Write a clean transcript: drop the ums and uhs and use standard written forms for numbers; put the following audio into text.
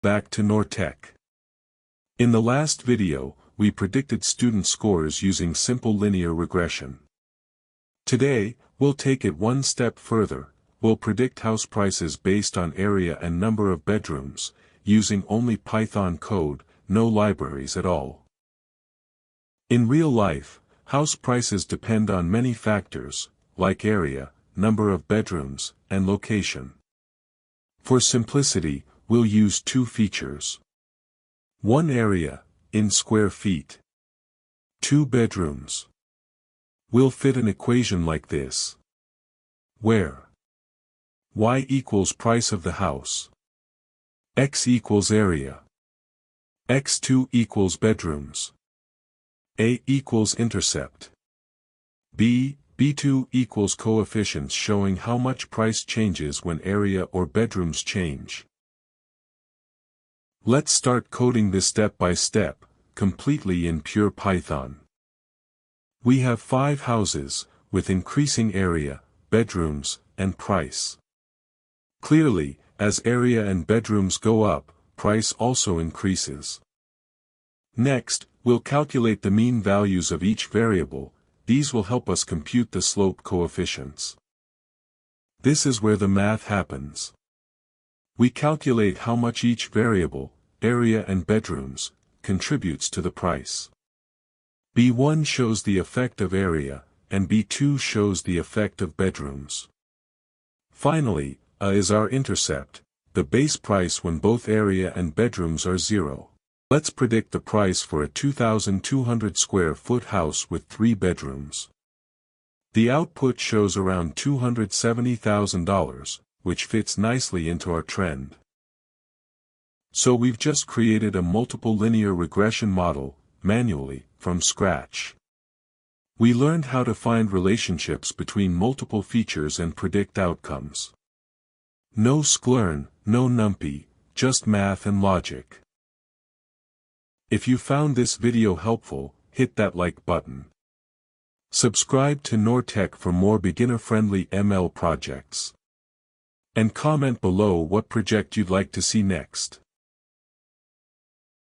back to Nortech. In the last video, we predicted student scores using simple linear regression. Today, we'll take it one step further. We'll predict house prices based on area and number of bedrooms, using only Python code, no libraries at all. In real life, house prices depend on many factors, like area, number of bedrooms, and location. For simplicity, we'll use two features. One area, in square feet. 2 bedrooms. We'll fit an equation like this, where y equals price of the house, x equals area, x2 equals bedrooms, a equals intercept, b2 equals coefficients showing how much price changes when area or bedrooms change. Let's start coding this step by step, completely in pure Python. We have 5 houses, with increasing area, bedrooms, and price. Clearly, as area and bedrooms go up, price also increases. Next, we'll calculate the mean values of each variable. These will help us compute the slope coefficients. This is where the math happens. We calculate how much each variable, area and bedrooms, contributes to the price. B1 shows the effect of area, and B2 shows the effect of bedrooms. Finally, A is our intercept, the base price when both area and bedrooms are 0. Let's predict the price for a 2,200 square foot house with 3 bedrooms. The output shows around $270,000, which fits nicely into our trend. So we've just created a multiple linear regression model, manually, from scratch. We learned how to find relationships between multiple features and predict outcomes. No Scikit-Learn, no NumPy, just math and logic. If you found this video helpful, hit that like button. Subscribe to Nortech for more beginner-friendly ML projects. And comment below what project you'd like to see next.